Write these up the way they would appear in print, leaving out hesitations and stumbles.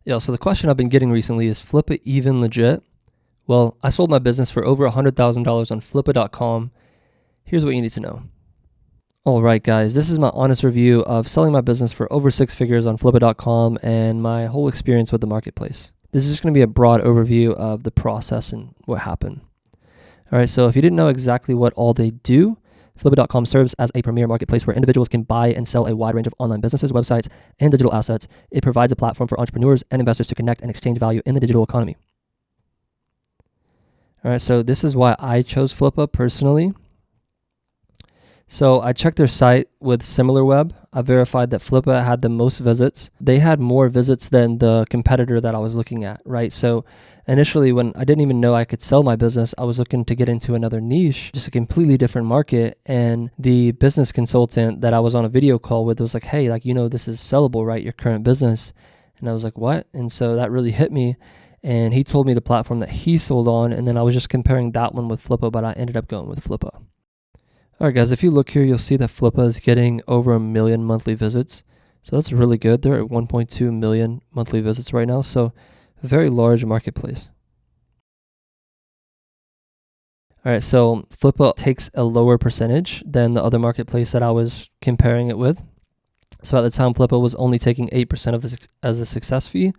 Yeah, so the question I've been getting recently is Flippa even legit? Well, I sold my business for over $100,000 on Flippa.com. Here's what you need to know. All right, guys, this is my honest review of selling my business for over 6 figures on Flippa.com and my whole experience with the marketplace. This is just going to be a broad overview of the process and what happened. All right, so if you didn't know exactly what all they do, Flippa.com serves as a premier marketplace where individuals can buy and sell a wide range of online businesses, websites, and digital assets. It provides a platform for entrepreneurs and investors to connect and exchange value in the digital economy. All right, so this is why I chose Flippa personally. So I checked their site with SimilarWeb. I verified that Flippa had the most visits. They had more visits than the competitor that I was looking at, right? So initially, when I didn't even know I could sell my business, I was looking to get into another niche, just a completely different market. And the business consultant that I was on a video call with was like, hey, this is sellable, right? Your current business. And I was like, what? And so that really hit me. And he told me the platform that he sold on. And then I was just comparing that one with Flippa, but I ended up going with Flippa. All right, guys, if you look here, you'll see that Flippa is getting over 1 million monthly visits. So that's really good. They're at 1.2 million monthly visits right now. So a very large marketplace. All right, so Flippa takes a lower percentage than the other marketplace that I was comparing it with. So at the time, Flippa was only taking 8% of this as a success fee.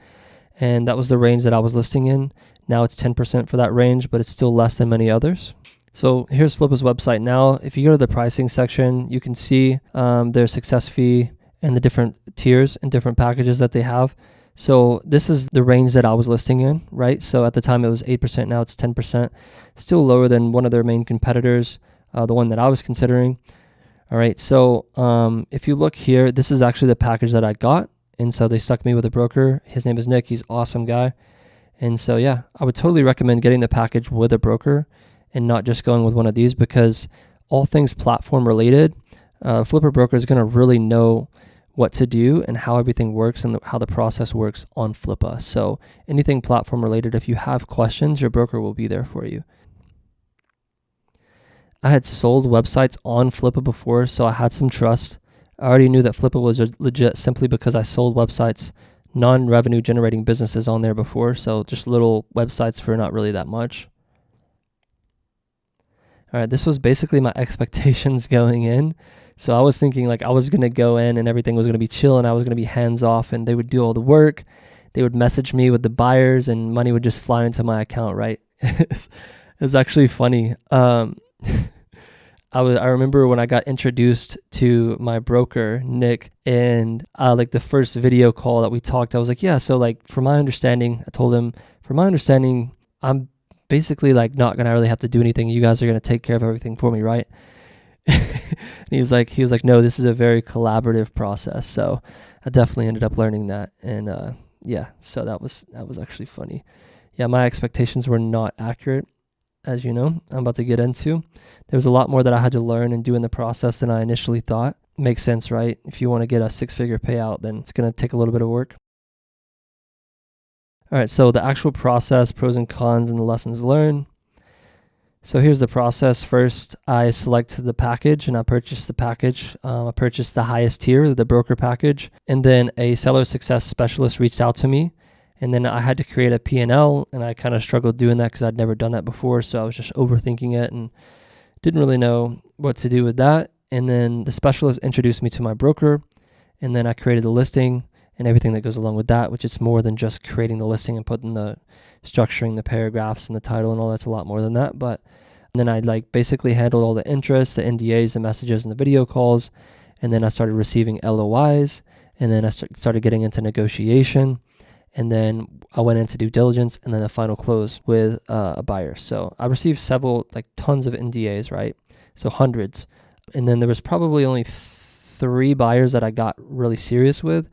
And that was the range that I was listing in. Now it's 10% for that range, but it's still less than many others. So here's Flippa's website now. If you go to the pricing section, you can see their success fee and the different tiers and different packages that they have. So this is the range that I was listing in, right? So at the time it was 8%, now it's 10%. Still lower than one of their main competitors, the one that I was considering. All right, so if you look here, this is actually the package that I got. And so they stuck me with a broker. His name is Nick. He's an awesome guy. And so, yeah, I would totally recommend getting the package with a broker and not just going with one of these, because all things platform related, Flippa broker is going to really know what to do and how everything works and how the process works on Flippa. So anything platform related, if you have questions, your broker will be there for you. I had sold websites on Flippa before, so I had some trust. I already knew that Flippa was legit simply because I sold websites, non-revenue generating businesses on there before. So just little websites for not really that much. All right, this was basically my expectations going in. So I was thinking I was going to go in and everything was going to be chill and I was going to be hands off and they would do all the work. They would message me with the buyers and money would just fly into my account, right? It's actually funny. I remember when I got introduced to my broker, Nick, and the first video call that we talked, I was like, yeah, so from my understanding, I told him, from my understanding, I'm basically not gonna really have to do anything. You guys are gonna take care of everything for me, right? And he was like, no, this is a very collaborative process. So I definitely ended up learning that. And yeah, so that was actually funny. Yeah, my expectations were not accurate, as you know, I'm about to get into. There was a lot more that I had to learn and do in the process than I initially thought. Makes sense, right? If you want to get a 6-figure payout, then it's going to take a little bit of work. All right, so the actual process, pros and cons, and the lessons learned. So here's the process. First, I select the package and I purchase the package. I purchased the highest tier, the broker package. And then a seller success specialist reached out to me. And then I had to create a P&L, and I kind of struggled doing that because I'd never done that before. So I was just overthinking it and didn't really know what to do with that. And then the specialist introduced me to my broker, and then I created the listing and everything that goes along with that, which is more than just creating the listing and structuring the paragraphs and the title and all. That's a lot more than that. But then I basically handled all the interests, the NDAs, the messages, and the video calls. And then I started receiving LOIs, and then I started getting into negotiation. And then I went into due diligence and then a final close with a buyer. So I received tons of NDAs, right? So hundreds. And then there was probably only 3 buyers that I got really serious with,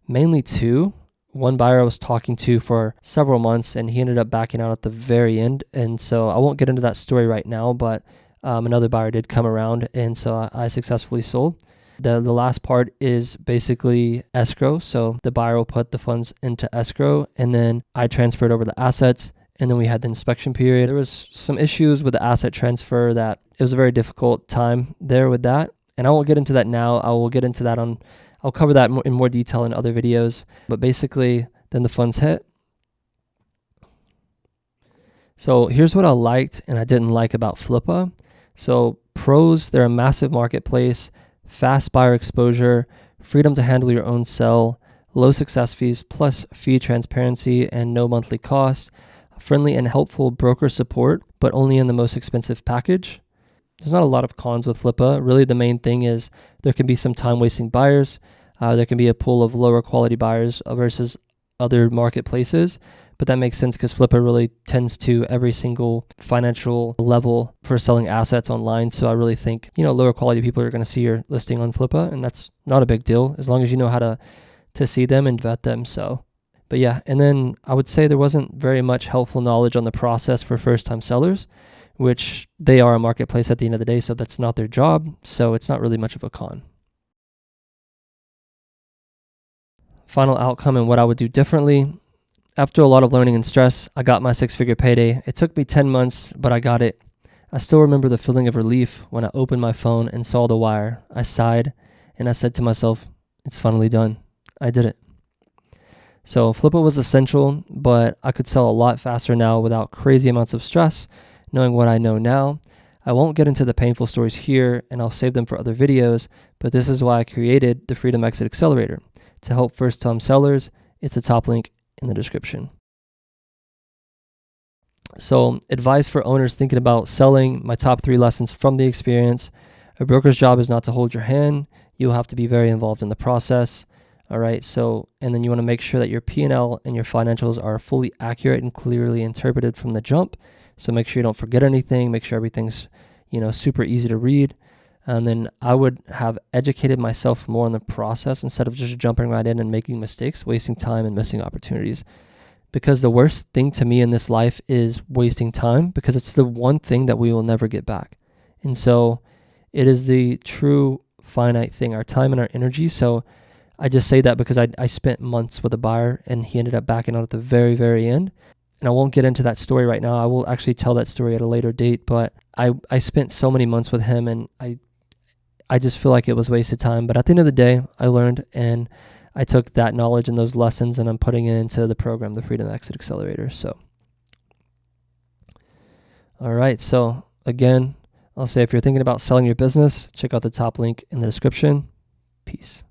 mainly 2. One buyer I was talking to for several months and he ended up backing out at the very end. And so I won't get into that story right now, but another buyer did come around, and so I successfully sold. The last part is basically escrow. So the buyer will put the funds into escrow, and then I transferred over the assets, and then we had the inspection period. There was some issues with the asset transfer that it was a very difficult time there with that. And I won't get into that now. I will get into that I'll cover that in more detail in other videos. But basically then the funds hit. So here's what I liked and I didn't like about Flippa. So pros, they're a massive marketplace, fast buyer exposure, freedom to handle your own sell, low success fees plus fee transparency and no monthly cost, friendly and helpful broker support, but only in the most expensive package. There's not a lot of cons with Flippa. Really, the main thing is there can be some time-wasting buyers. There can be a pool of lower quality buyers versus other marketplaces. But that makes sense because Flippa really tends to every single financial level for selling assets online. So I really think, lower quality people are going to see your listing on Flippa, and that's not a big deal as long as you know how to see them and vet them. So, but yeah, and then I would say there wasn't very much helpful knowledge on the process for first-time sellers, which they are a marketplace at the end of the day, so that's not their job. So it's not really much of a con. Final outcome and what I would do differently. After a lot of learning and stress, I got my 6-figure payday. It took me 10 months, but I got it. I still remember the feeling of relief when I opened my phone and saw the wire. I sighed and I said to myself, it's finally done. I did it. So Flippa was essential, but I could sell a lot faster now without crazy amounts of stress, knowing what I know now. I won't get into the painful stories here, and I'll save them for other videos, but this is why I created the Freedom Exit Accelerator, to help first-time sellers. It's a top link in the description. So advice for owners thinking about selling, my top 3 lessons from the experience. A broker's job is not to hold your hand. You'll have to be very involved in the process. All right. So, and then you want to make sure that your P&L and your financials are fully accurate and clearly interpreted from the jump. So make sure you don't forget anything. Make sure everything's, super easy to read. And then I would have educated myself more on the process instead of just jumping right in and making mistakes, wasting time and missing opportunities. Because the worst thing to me in this life is wasting time, because it's the one thing that we will never get back. And so it is the true finite thing, our time and our energy. So I just say that because I spent months with a buyer and he ended up backing out at the very, very end. And I won't get into that story right now. I will actually tell that story at a later date, but I spent so many months with him and I just feel like it was wasted time. But at the end of the day, I learned and I took that knowledge and those lessons and I'm putting it into the program, the Freedom Exit Accelerator. So, all right. So again, I'll say if you're thinking about selling your business, check out the top link in the description. Peace.